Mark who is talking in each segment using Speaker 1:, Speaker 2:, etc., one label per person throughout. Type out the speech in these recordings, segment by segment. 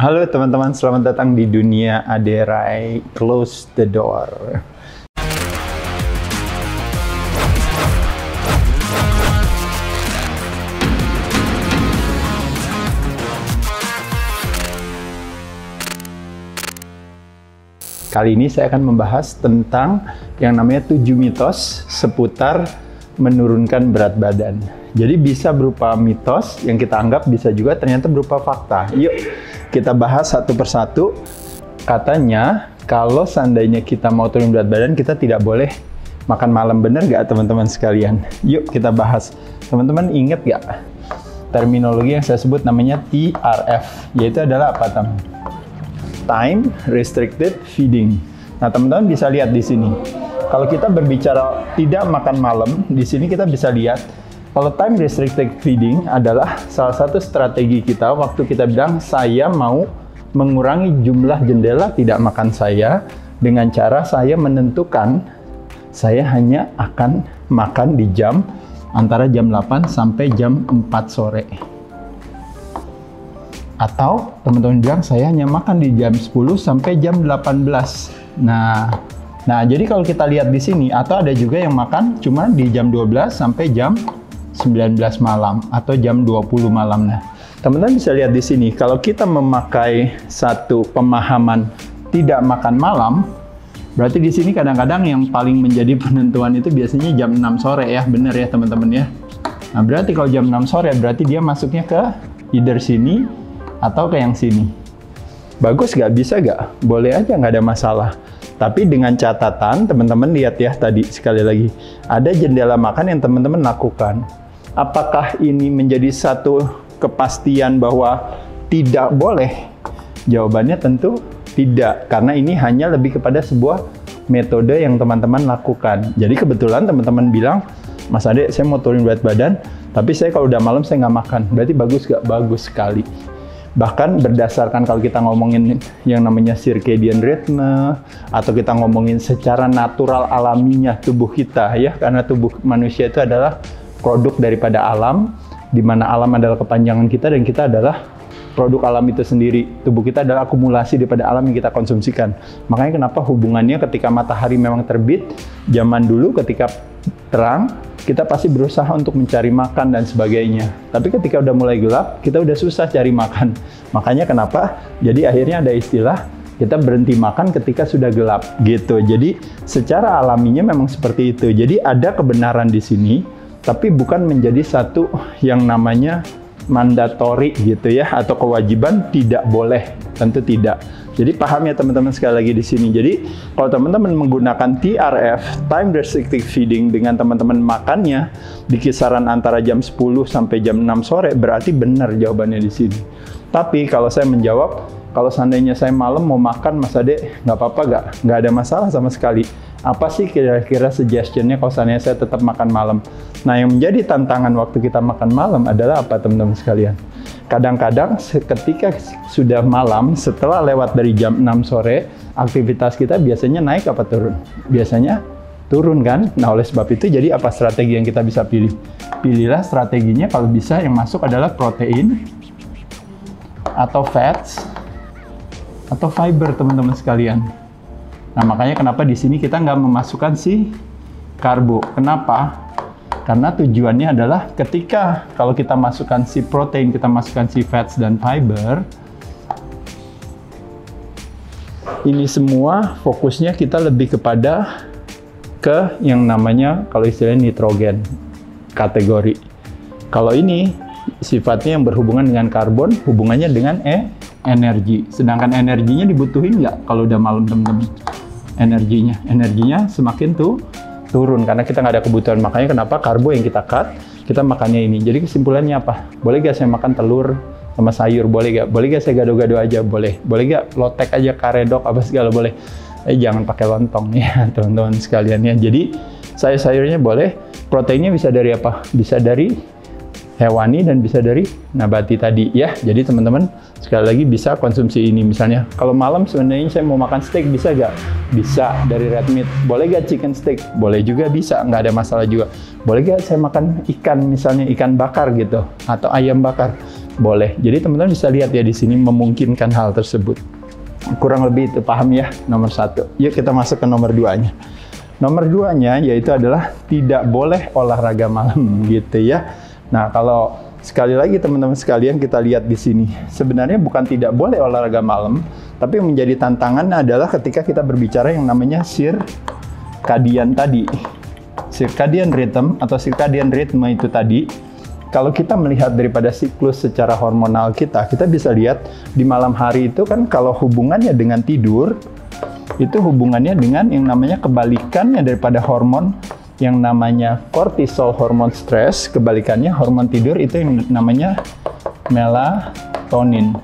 Speaker 1: Halo teman-teman, selamat datang di dunia Aderai Close the Door. Kali ini saya akan membahas tentang yang namanya 7 mitos seputar menurunkan berat badan. Jadi bisa berupa mitos yang kita anggap, bisa juga ternyata berupa fakta. Yuk kita bahas satu persatu. Katanya kalau seandainya kita mau turun berat badan, kita tidak boleh makan malam. Bener nggak teman-teman sekalian? Yuk kita bahas. Teman-teman ingat nggak terminologi yang saya sebut namanya TRF, yaitu adalah apa teman? Time Restricted Feeding. Nah teman-teman bisa lihat di sini. Kalau kita berbicara tidak makan malam, di sini kita bisa lihat kalau time restricted feeding adalah salah satu strategi kita waktu kita bilang saya mau mengurangi jumlah jendela tidak makan saya dengan cara saya menentukan saya hanya akan makan di jam antara jam 8 sampai jam 4 sore. Atau teman-teman bilang saya hanya makan di jam 10 sampai jam 18. Nah, jadi kalau kita lihat di sini, atau ada juga yang makan cuma di jam 12 sampai jam 19 malam atau jam 20 malam. Nah, teman-teman bisa lihat di sini, kalau kita memakai satu pemahaman tidak makan malam, berarti di sini kadang-kadang yang paling menjadi penentuan itu biasanya jam 6 sore ya, benar ya teman-teman ya. Nah, berarti kalau jam 6 sore berarti dia masuknya ke either sini atau ke yang sini. Bagus nggak? Bisa nggak? Boleh aja, nggak ada masalah. Tapi dengan catatan, teman-teman lihat ya tadi sekali lagi, ada jendela makan yang teman-teman lakukan. Apakah ini menjadi satu kepastian bahwa tidak boleh? Jawabannya tentu tidak, karena ini hanya lebih kepada sebuah metode yang teman-teman lakukan. Jadi kebetulan teman-teman bilang, Mas Ade, saya mau turun berat badan, tapi saya kalau udah malam saya nggak makan. Berarti bagus nggak? Bagus sekali. Bahkan berdasarkan kalau kita ngomongin yang namanya circadian rhythm, atau kita ngomongin secara natural alaminya tubuh kita ya, karena tubuh manusia itu adalah produk daripada alam, di mana alam adalah kepanjangan kita dan kita adalah produk alam itu sendiri. Tubuh kita adalah akumulasi daripada alam yang kita konsumsikan. Makanya kenapa hubungannya ketika matahari memang terbit, zaman dulu ketika terang, kita pasti berusaha untuk mencari makan dan sebagainya. Tapi ketika udah mulai gelap, kita udah susah cari makan. Makanya kenapa? Jadi akhirnya ada istilah, kita berhenti makan ketika sudah gelap, gitu. Jadi secara alaminya memang seperti itu. Jadi ada kebenaran di sini, tapi bukan menjadi satu yang namanya mandatori gitu ya, atau kewajiban tidak boleh, tentu tidak. Jadi paham ya teman-teman sekali lagi di sini. Jadi kalau teman-teman menggunakan TRF, time restricted feeding, dengan teman-teman makannya di kisaran antara jam 10 sampai jam 6 sore, berarti benar jawabannya di sini. Tapi kalau saya menjawab, kalau seandainya saya malam mau makan, Mas Ade, nggak apa-apa nggak ada masalah sama sekali. Apa sih kira-kira suggestionnya kalau seandainya saya tetap makan malam? Nah, yang menjadi tantangan waktu kita makan malam adalah apa teman-teman sekalian? Kadang-kadang ketika sudah malam, setelah lewat dari jam 6 sore, aktivitas kita biasanya naik apa turun? Biasanya turun kan? Nah, oleh sebab itu jadi apa strategi yang kita bisa pilih? Pilihlah strateginya kalau bisa yang masuk adalah protein, atau fats, atau fiber teman-teman sekalian. Nah, makanya kenapa di sini kita nggak memasukkan si karbo. Kenapa? Karena tujuannya adalah ketika kalau kita masukkan si protein, kita masukkan si fats dan fiber, ini semua fokusnya kita lebih kepada ke yang namanya kalau istilahnya nitrogen kategori. Kalau ini sifatnya yang berhubungan dengan karbon, hubungannya dengan energi. Sedangkan energinya dibutuhin nggak kalau udah malam teman-teman? Energinya semakin turun karena kita nggak ada kebutuhan. Makanya kenapa karbo yang kita cut, kita makannya ini. Jadi kesimpulannya apa? Boleh gak saya makan telur sama sayur? Boleh gak? Boleh gak saya gado-gado aja? Boleh. Boleh gak lotek aja, karedok, apa segala? Boleh. Jangan pakai lontong ya teman-teman sekalian ya. Jadi sayur-sayurnya boleh. Proteinnya bisa dari apa? Bisa dari hewani dan bisa dari nabati tadi ya. Jadi teman-teman sekali lagi bisa konsumsi ini. Misalnya kalau malam sebenarnya saya mau makan steak, bisa gak? Bisa dari red meat. Boleh gak chicken steak? Boleh juga, bisa, nggak ada masalah juga. Boleh gak saya makan ikan, misalnya ikan bakar gitu atau ayam bakar? Boleh. Jadi teman-teman bisa lihat ya di sini memungkinkan hal tersebut. Kurang lebih itu, paham ya, nomor 1. Yuk kita masuk ke nomor 2-nya. Nomor 2-nya yaitu adalah tidak boleh olahraga malam gitu ya. Nah, kalau sekali lagi teman-teman sekalian kita lihat di sini, sebenarnya bukan tidak boleh olahraga malam, tapi yang menjadi tantangannya adalah ketika kita berbicara yang namanya circadian tadi. Circadian rhythm atau circadian ritme itu tadi. Kalau kita melihat daripada siklus secara hormonal kita bisa lihat di malam hari itu kan kalau hubungannya dengan tidur, itu hubungannya dengan yang namanya kebalikannya daripada hormon yang namanya kortisol, hormon stres, kebalikannya hormon tidur itu yang namanya melatonin.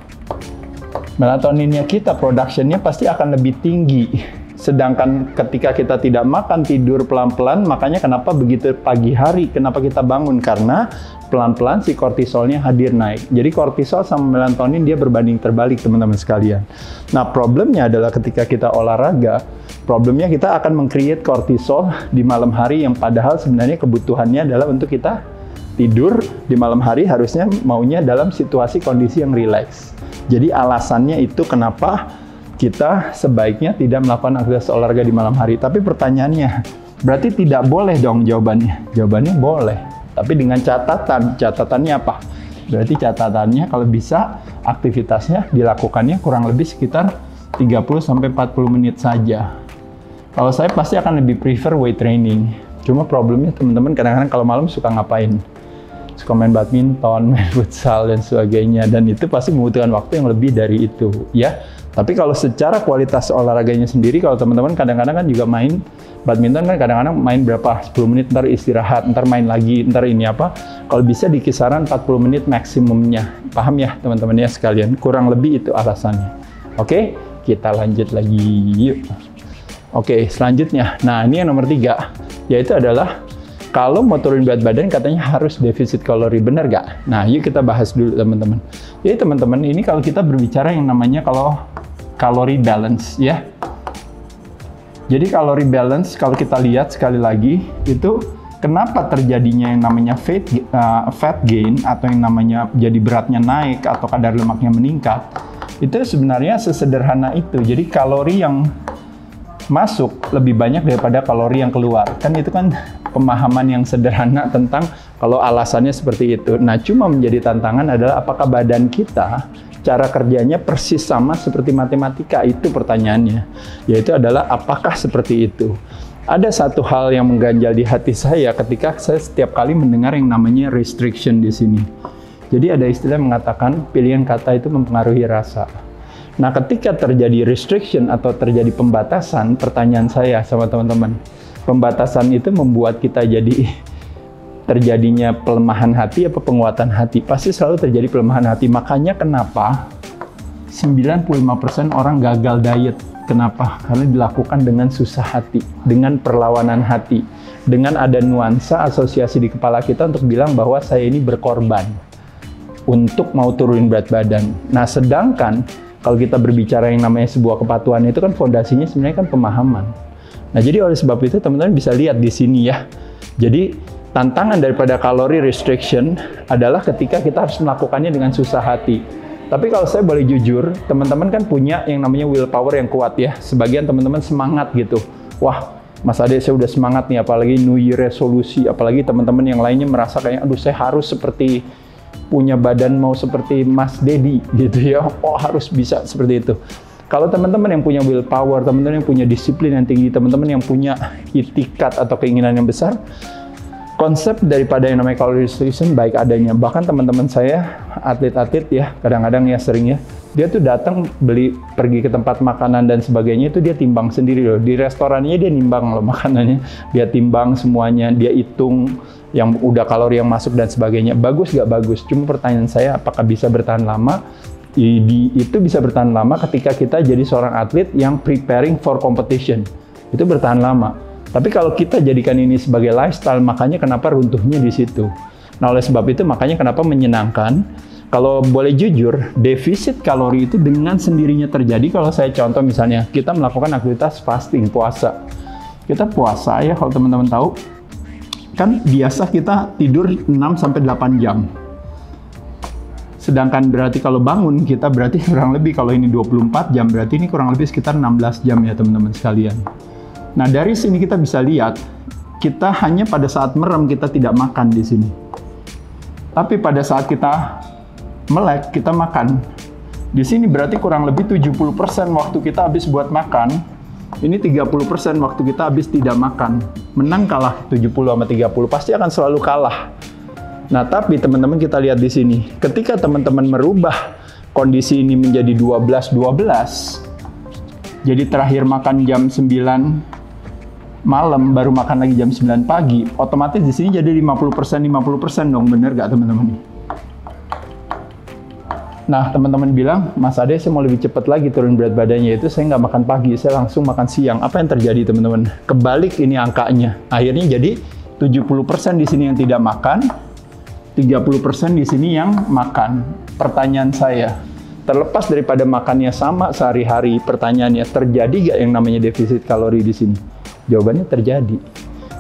Speaker 1: Melatoninnya kita, productionnya pasti akan lebih tinggi. Sedangkan ketika kita tidak makan, tidur pelan-pelan, makanya kenapa begitu pagi hari, kenapa kita bangun? Karena pelan-pelan si kortisolnya hadir naik. Jadi kortisol sama melatonin dia berbanding terbalik teman-teman sekalian. Nah problemnya adalah ketika kita olahraga, problemnya kita akan meng-create kortisol di malam hari yang padahal sebenarnya kebutuhannya adalah untuk kita tidur di malam hari, harusnya maunya dalam situasi kondisi yang rileks. Jadi alasannya itu kenapa kita sebaiknya tidak melakukan aktivitas olahraga di malam hari. Tapi pertanyaannya, berarti tidak boleh dong jawabannya? Jawabannya boleh, tapi dengan catatan. Catatannya apa? Berarti catatannya kalau bisa aktivitasnya dilakukannya kurang lebih sekitar 30-40 menit saja. Kalau saya pasti akan lebih prefer weight training. Cuma problemnya teman-teman kadang-kadang kalau malam suka ngapain? Suka main badminton, main futsal, dan sebagainya. Dan itu pasti membutuhkan waktu yang lebih dari itu, ya. Tapi kalau secara kualitas olahraganya sendiri, kalau teman-teman kadang-kadang kan juga main badminton kan kadang-kadang main berapa? 10 menit, ntar istirahat, ntar main lagi, ntar ini apa. Kalau bisa di kisaran 40 menit maksimumnya. Paham ya teman-teman ya sekalian? Kurang lebih itu alasannya. Oke, kita lanjut lagi yuk. Oke, selanjutnya. Nah, ini yang nomor 3. Yaitu adalah kalau mau turun berat badan katanya harus defisit kalori, benar gak? Nah, yuk kita bahas dulu teman-teman. Jadi teman-teman, ini kalau kita berbicara yang namanya kalau kalori balance ya. Jadi kalori balance kalau kita lihat sekali lagi itu kenapa terjadinya yang namanya fat gain atau yang namanya jadi beratnya naik atau kadar lemaknya meningkat. Itu sebenarnya sesederhana itu. Jadi kalori yang masuk lebih banyak daripada kalori yang keluar. Kan itu kan pemahaman yang sederhana tentang kalau alasannya seperti itu. Nah, cuma menjadi tantangan adalah apakah badan kita cara kerjanya persis sama seperti matematika, itu pertanyaannya. Yaitu adalah apakah seperti itu. Ada satu hal yang mengganjal di hati saya ketika saya setiap kali mendengar yang namanya restriction di sini. Jadi ada istilah mengatakan pilihan kata itu mempengaruhi rasa. Nah, ketika terjadi restriction atau terjadi pembatasan, pertanyaan saya sama teman-teman, pembatasan itu membuat kita jadi terjadinya pelemahan hati apa penguatan hati? Pasti selalu terjadi pelemahan hati. Makanya kenapa 95% orang gagal diet. Kenapa? Karena dilakukan dengan susah hati, dengan perlawanan hati, dengan ada nuansa asosiasi di kepala kita untuk bilang bahwa saya ini berkorban untuk mau turunin berat badan. Nah, sedangkan kalau kita berbicara yang namanya sebuah kepatuhan itu kan fondasinya sebenarnya kan pemahaman. Nah, jadi oleh sebab itu teman-teman bisa lihat di sini ya. Jadi tantangan daripada kalori restriction adalah ketika kita harus melakukannya dengan susah hati. Tapi kalau saya boleh jujur, teman-teman kan punya yang namanya willpower yang kuat ya. Sebagian teman-teman semangat gitu. Wah, Mas Ade saya udah semangat nih, apalagi New Year resolusi, apalagi teman-teman yang lainnya merasa kayak, aduh saya harus seperti punya badan mau seperti Mas Dedi gitu ya. Oh harus bisa seperti itu. Kalau teman-teman yang punya willpower, teman-teman yang punya disiplin yang tinggi, teman-teman yang punya itikat atau keinginan yang besar, konsep daripada yang namanya calorie restriction baik adanya. Bahkan teman-teman saya, atlet-atlet ya, kadang-kadang ya sering ya, dia tuh datang pergi ke tempat makanan dan sebagainya, itu dia timbang sendiri loh. Di restorannya dia nimbang loh makanannya, dia timbang semuanya, dia hitung yang udah kalori yang masuk dan sebagainya. Bagus gak bagus? Cuma pertanyaan saya, apakah bisa bertahan lama? Itu bisa bertahan lama ketika kita jadi seorang atlet yang preparing for competition. Itu bertahan lama. Tapi kalau kita jadikan ini sebagai lifestyle, makanya kenapa runtuhnya di situ. Nah, oleh sebab itu makanya kenapa menyenangkan. Kalau boleh jujur, defisit kalori itu dengan sendirinya terjadi kalau saya contoh misalnya kita melakukan aktivitas fasting, puasa. Kita puasa ya, kalau teman-teman tahu, kan biasa kita tidur 6-8 jam. Sedangkan berarti kalau bangun kita berarti kurang lebih, kalau ini 24 jam berarti ini kurang lebih sekitar 16 jam ya teman-teman sekalian. Nah dari sini kita bisa lihat, kita hanya pada saat merem kita tidak makan di sini. Tapi pada saat kita melek kita makan. Di sini berarti kurang lebih 70% waktu kita habis buat makan. Ini 30% waktu kita habis tidak makan. Menang kalah 70 sama 30 pasti akan selalu kalah. Nah, tapi teman-teman kita lihat di sini, ketika teman-teman merubah kondisi ini menjadi 12-12, jadi terakhir makan jam 9 malam, baru makan lagi jam 9 pagi, otomatis di sini jadi 50% dong, bener gak teman-teman? Nah, teman-teman bilang, Mas Ade, saya mau lebih cepat lagi turun berat badannya, itu saya nggak makan pagi, saya langsung makan siang. Apa yang terjadi, teman-teman? Kebalik ini angkanya. Akhirnya jadi 70% di sini yang tidak makan, 30% di sini yang makan. Pertanyaan saya, terlepas daripada makannya sama sehari-hari, pertanyaannya, terjadi nggak yang namanya defisit kalori di sini? Jawabannya terjadi.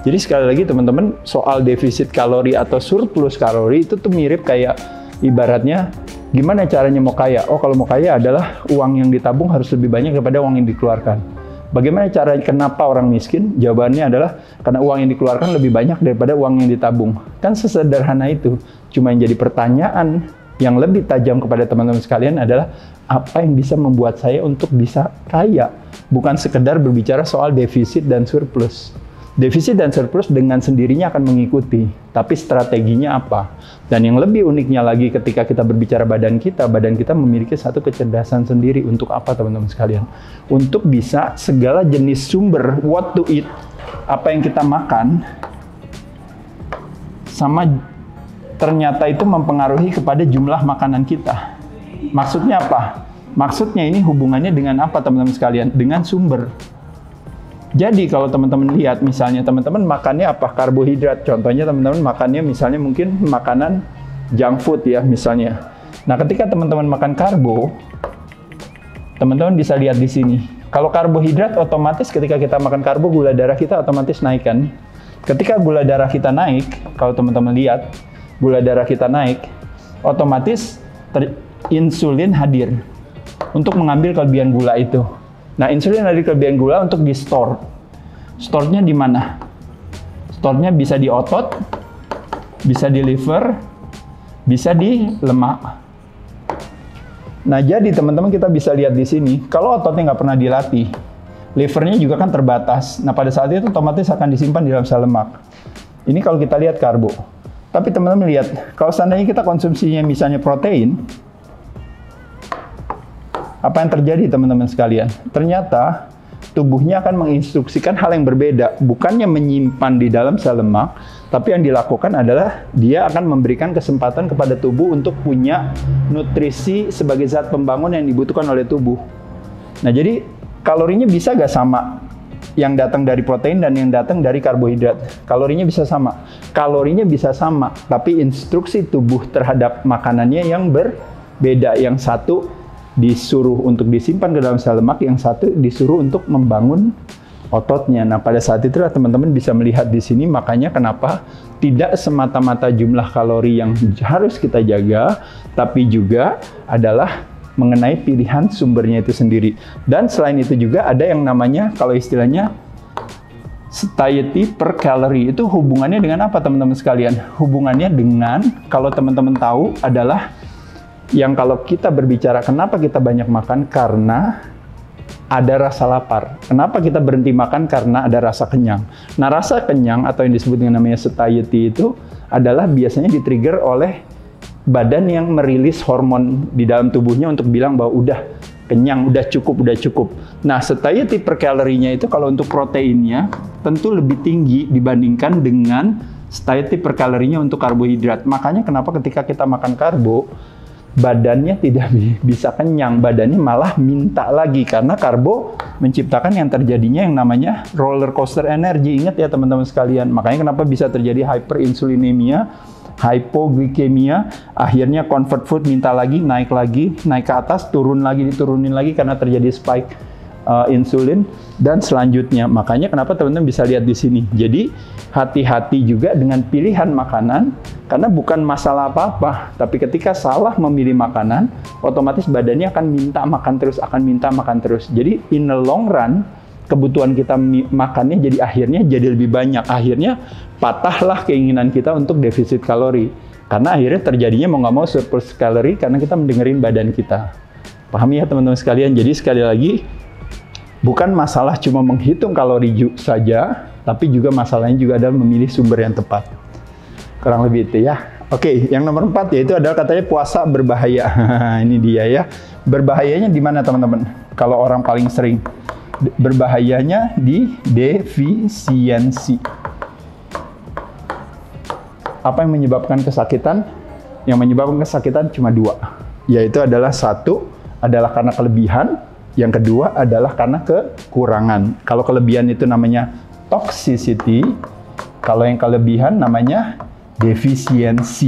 Speaker 1: Jadi sekali lagi teman-teman, soal defisit kalori atau surplus kalori itu tuh mirip kayak ibaratnya, gimana caranya mau kaya? Oh, kalau mau kaya adalah uang yang ditabung harus lebih banyak daripada uang yang dikeluarkan. Bagaimana caranya, kenapa orang miskin? Jawabannya adalah karena uang yang dikeluarkan lebih banyak daripada uang yang ditabung. Kan sesederhana itu. Cuma yang jadi pertanyaan yang lebih tajam kepada teman-teman sekalian adalah apa yang bisa membuat saya untuk bisa kaya? Bukan sekedar berbicara soal defisit dan surplus. Defisit dan surplus dengan sendirinya akan mengikuti, tapi strateginya apa? Dan yang lebih uniknya lagi ketika kita berbicara badan kita memiliki satu kecerdasan sendiri. Untuk apa teman-teman sekalian? Untuk bisa segala jenis sumber, what to eat, apa yang kita makan, sama ternyata itu mempengaruhi kepada jumlah makanan kita. Maksudnya apa? Maksudnya ini hubungannya dengan apa teman-teman sekalian? Dengan sumber. Jadi kalau teman-teman lihat misalnya teman-teman makannya apa? Karbohidrat. Contohnya teman-teman makannya misalnya mungkin makanan junk food ya misalnya. Nah, ketika teman-teman makan karbo, teman-teman bisa lihat di sini. Kalau karbohidrat otomatis ketika kita makan karbo gula darah kita otomatis naik kan? Ketika gula darah kita naik, kalau teman-teman lihat gula darah kita naik, otomatis insulin hadir untuk mengambil kelebihan gula itu. Nah, insulin ada kelebihan gula untuk di-store. Store-nya di mana? Store-nya bisa di otot, bisa di liver, bisa di lemak. Nah, jadi teman-teman kita bisa lihat di sini, kalau ototnya nggak pernah dilatih, livernya juga kan terbatas. Nah, pada saat itu otomatis akan disimpan di dalam sel lemak. Ini kalau kita lihat karbo. Tapi teman-teman lihat, kalau seandainya kita konsumsinya misalnya protein, apa yang terjadi teman-teman sekalian? Ternyata tubuhnya akan menginstruksikan hal yang berbeda. Bukannya menyimpan di dalam sel lemak, tapi yang dilakukan adalah dia akan memberikan kesempatan kepada tubuh untuk punya nutrisi sebagai zat pembangun yang dibutuhkan oleh tubuh. Nah, jadi kalorinya bisa nggak sama yang datang dari protein dan yang datang dari karbohidrat? Kalorinya bisa sama. Kalorinya bisa sama, tapi instruksi tubuh terhadap makanannya yang berbeda. Yang satu disuruh untuk disimpan ke dalam sel lemak, yang satu disuruh untuk membangun ototnya. Nah, pada saat itulah teman-teman bisa melihat di sini, makanya kenapa tidak semata-mata jumlah kalori yang harus kita jaga, tapi juga adalah mengenai pilihan sumbernya itu sendiri. Dan selain itu juga ada yang namanya, kalau istilahnya satiety per calorie. Itu hubungannya dengan apa teman-teman sekalian? Hubungannya dengan, kalau teman-teman tahu, adalah yang kalau kita berbicara kenapa kita banyak makan, karena ada rasa lapar. Kenapa kita berhenti makan? Karena ada rasa kenyang. Nah, rasa kenyang atau yang disebut dengan namanya satiety itu adalah biasanya di-trigger oleh badan yang merilis hormon di dalam tubuhnya untuk bilang bahwa udah kenyang, udah cukup. Nah, satiety per kalorinya itu kalau untuk proteinnya tentu lebih tinggi dibandingkan dengan satiety per kalorinya untuk karbohidrat. Makanya kenapa ketika kita makan karbo, badannya tidak bisa kenyang, badannya malah minta lagi, karena karbo menciptakan yang terjadinya yang namanya roller coaster energi. Ingat ya teman-teman sekalian, makanya kenapa bisa terjadi hyperinsulinemia, hypoglikemia, akhirnya comfort food minta lagi, naik ke atas, turun lagi, diturunin lagi karena terjadi spike. insulin, dan selanjutnya. Makanya kenapa teman-teman bisa lihat di sini. Jadi hati-hati juga dengan pilihan makanan, karena bukan masalah apa-apa, tapi ketika salah memilih makanan, otomatis badannya akan minta makan terus, Jadi in the long run, kebutuhan kita makannya akhirnya jadi lebih banyak. Akhirnya patahlah keinginan kita untuk defisit kalori. Karena akhirnya terjadinya mau nggak mau surplus kalori karena kita mendengerin badan kita. Pahami ya teman-teman sekalian? Jadi sekali lagi, bukan masalah cuma menghitung kalori saja, tapi juga masalahnya juga adalah memilih sumber yang tepat. Kurang lebih itu ya. Oke, yang nomor 4 yaitu adalah katanya puasa berbahaya. Ini dia ya. Berbahayanya di mana teman-teman? Kalau orang paling sering berbahayanya di defisiensi. Apa yang menyebabkan kesakitan? Yang menyebabkan kesakitan cuma 2, yaitu adalah 1 adalah karena kelebihan, yang kedua adalah karena kekurangan. Kalau kelebihan itu namanya toxicity, kalau yang kelebihan namanya defisiensi.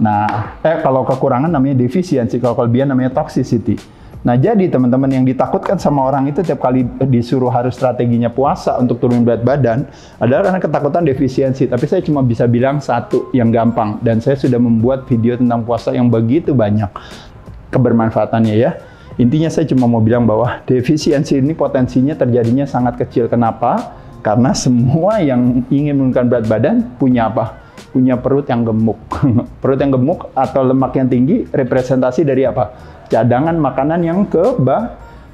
Speaker 1: Nah, kalau kekurangan namanya defisiensi, kalau kelebihan namanya toxicity. Nah, jadi teman-teman yang ditakutkan sama orang itu tiap kali disuruh harus strateginya puasa untuk turunin berat badan adalah karena ketakutan defisiensi. Tapi saya cuma bisa bilang 1 yang gampang, dan saya sudah membuat video tentang puasa yang begitu banyak kebermanfaatannya ya. Intinya saya cuma mau bilang bahwa defisiensi ini potensinya terjadinya sangat kecil. Kenapa? Karena semua yang ingin menurunkan berat badan punya apa? Punya perut yang gemuk. Perut yang gemuk atau lemak yang tinggi representasi dari apa? Cadangan makanan yang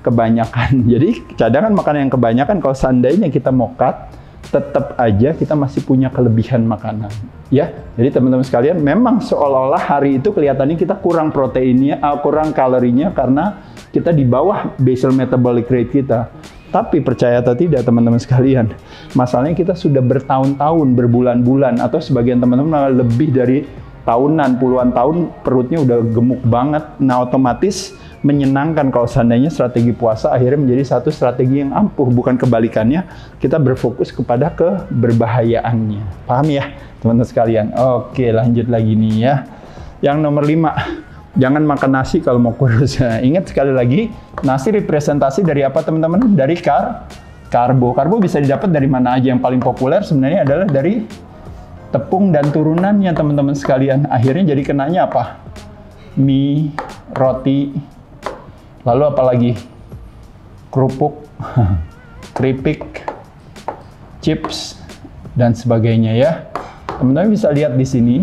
Speaker 1: kebanyakan. Jadi cadangan makanan yang kebanyakan, kalau seandainya kita mau cut, tetap aja kita masih punya kelebihan makanan. Ya, jadi teman-teman sekalian, memang seolah-olah hari itu kelihatannya kita kurang proteinnya, kurang kalorinya karena kita di bawah basal metabolic rate kita. Tapi percaya atau tidak teman-teman sekalian, masalahnya kita sudah bertahun-tahun, berbulan-bulan, atau sebagian teman-teman lebih dari tahunan, puluhan tahun perutnya udah gemuk banget. Nah, otomatis menyenangkan kalau seandainya strategi puasa akhirnya menjadi satu strategi yang ampuh, bukan kebalikannya, kita berfokus kepada keberbahayaannya. Paham ya teman-teman sekalian? Oke, lanjut lagi nih ya. Yang nomor 5, jangan makan nasi kalau mau kurus. Ingat sekali lagi, nasi representasi dari apa teman-teman? Dari karbo. Karbo bisa didapat dari mana aja. Yang paling populer sebenarnya adalah dari tepung dan turunannya teman-teman sekalian. Akhirnya jadi kenanya apa? Mie, roti, lalu apalagi? Kerupuk, keripik, chips, dan sebagainya ya. Teman-teman bisa lihat di sini.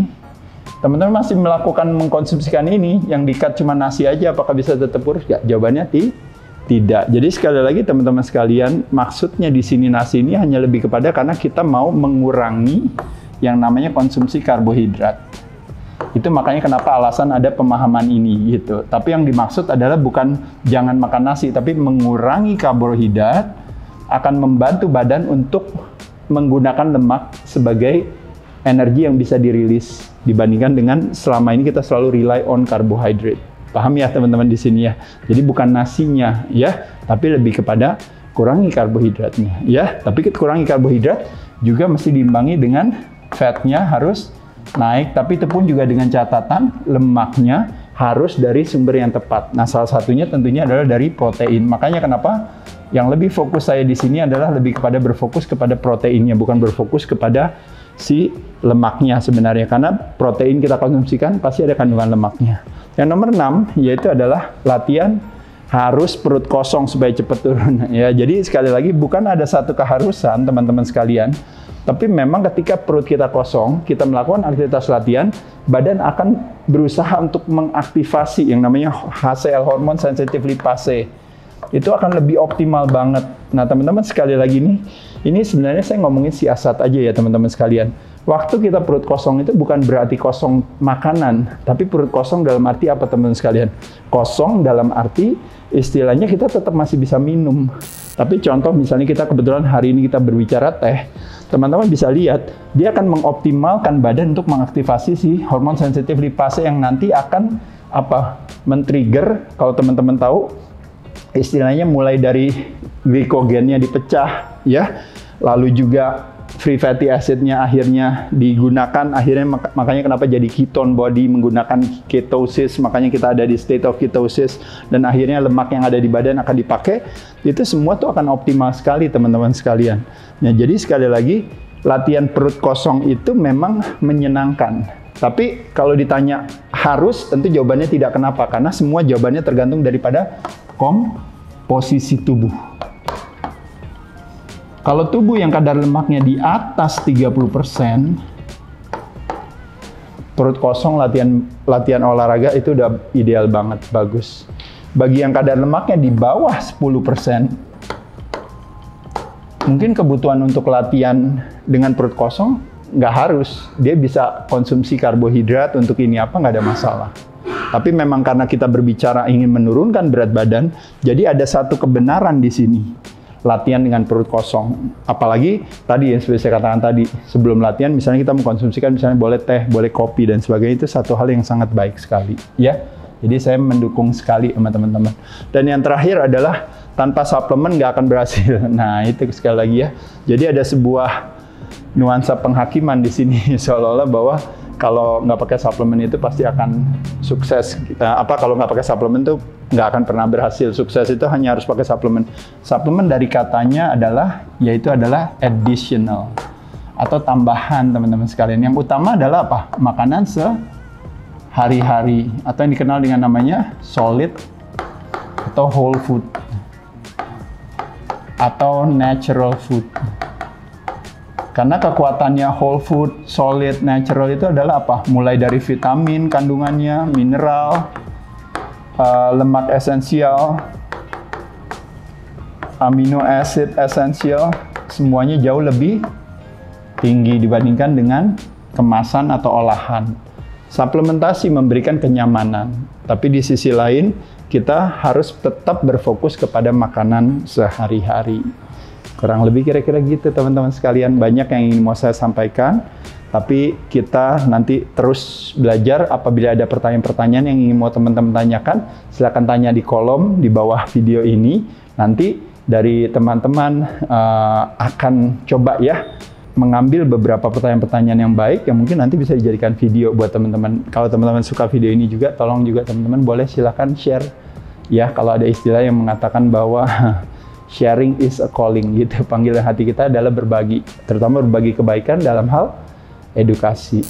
Speaker 1: Teman-teman masih melakukan mengkonsumsikan ini, yang di-cut cuma nasi aja, apakah bisa tetap kurus? Ya, jawabannya tidak. Jadi sekali lagi teman-teman sekalian, maksudnya di sini nasi ini hanya lebih kepada karena kita mau mengurangi yang namanya konsumsi karbohidrat. Itu makanya kenapa alasan ada pemahaman ini gitu. Tapi yang dimaksud adalah bukan jangan makan nasi, tapi mengurangi karbohidrat akan membantu badan untuk menggunakan lemak sebagai energi yang bisa dirilis dibandingkan dengan selama ini kita selalu rely on carbohydrate. Paham ya teman-teman di sini ya. Jadi bukan nasinya ya, tapi lebih kepada kurangi karbohidratnya ya. Tapi kurangi karbohidrat juga mesti diimbangi dengan fatnya harus naik, tapi itu pun juga dengan catatan lemaknya harus dari sumber yang tepat. Nah, salah satunya tentunya adalah dari protein. Makanya kenapa yang lebih fokus saya di sini adalah lebih kepada berfokus kepada proteinnya, bukan berfokus kepada si lemaknya sebenarnya. Karena protein kita konsumsikan pasti ada kandungan lemaknya. Yang nomor 6 yaitu adalah latihan harus perut kosong supaya cepat turun. Ya, jadi sekali lagi bukan ada satu keharusan teman-teman sekalian. Tapi memang ketika perut kita kosong, kita melakukan aktivitas latihan, badan akan berusaha untuk mengaktifasi yang namanya HCL, hormon sensitive lipase. Itu akan lebih optimal banget. Nah teman-teman sekali lagi nih, ini sebenarnya saya ngomongin siasat aja ya teman-teman sekalian. Waktu kita perut kosong itu bukan berarti kosong makanan, tapi perut kosong dalam arti apa teman-teman sekalian? Kosong dalam arti istilahnya kita tetap masih bisa minum. Tapi contoh misalnya kita kebetulan hari ini kita berbicara teh, teman-teman bisa lihat, dia akan mengoptimalkan badan untuk mengaktifasi si hormon sensitif lipase yang nanti akan apa? Men-trigger, kalau teman-teman tahu, istilahnya mulai dari glikogennya dipecah, ya, lalu juga free fatty acidnya akhirnya digunakan, akhirnya makanya kenapa jadi ketone body menggunakan ketosis, makanya kita ada di state of ketosis, dan akhirnya lemak yang ada di badan akan dipakai, itu semua tuh akan optimal sekali teman-teman sekalian. Nah, jadi sekali lagi, latihan perut kosong itu memang menyenangkan. Tapi kalau ditanya harus, tentu jawabannya tidak. Kenapa? Karena semua jawabannya tergantung daripada komposisi tubuh. Kalau tubuh yang kadar lemaknya di atas 30%, perut kosong latihan olahraga itu udah ideal banget, bagus. Bagi yang kadar lemaknya di bawah 10%, mungkin kebutuhan untuk latihan dengan perut kosong nggak harus. Dia bisa konsumsi karbohidrat untuk ini apa, nggak ada masalah. Tapi memang karena kita berbicara ingin menurunkan berat badan, jadi ada satu kebenaran di sini. Latihan dengan perut kosong. Apalagi tadi yang seperti saya katakan tadi, sebelum latihan misalnya kita mengkonsumsikan misalnya boleh teh, boleh kopi dan sebagainya, itu satu hal yang sangat baik sekali, ya. Jadi saya mendukung sekali sama teman-teman. Dan yang terakhir adalah tanpa suplemen nggak akan berhasil. Nah, itu sekali lagi ya. Jadi ada sebuah nuansa penghakiman di sini seolah-olah bahwa kalau nggak pakai suplemen itu pasti akan sukses. Kalau nggak pakai suplemen itu nggak akan pernah berhasil. Sukses itu hanya harus pakai suplemen. Suplemen dari katanya yaitu adalah additional atau tambahan teman-teman sekalian. Yang utama adalah apa? Makanan sehari-hari atau yang dikenal dengan namanya solid atau whole food atau natural food. Karena kekuatannya whole food, solid, natural itu adalah apa? Mulai dari vitamin kandungannya, mineral, lemak esensial, amino acid esensial, semuanya jauh lebih tinggi dibandingkan dengan kemasan atau olahan. Suplementasi memberikan kenyamanan, tapi di sisi lain kita harus tetap berfokus kepada makanan sehari-hari. Kurang lebih kira-kira gitu teman-teman sekalian. Banyak yang ingin mau saya sampaikan, tapi kita nanti terus belajar. Apabila ada pertanyaan-pertanyaan yang ingin mau teman-teman tanyakan, silakan tanya di kolom di bawah video ini. Nanti dari teman-teman akan coba ya mengambil beberapa pertanyaan-pertanyaan yang baik yang mungkin nanti bisa dijadikan video buat teman-teman. Kalau teman-teman suka video ini juga, tolong juga teman-teman boleh silakan share. Ya, kalau ada istilah yang mengatakan bahwa sharing is a calling gitu. Panggilan hati kita adalah berbagi, terutama berbagi kebaikan dalam hal edukasi.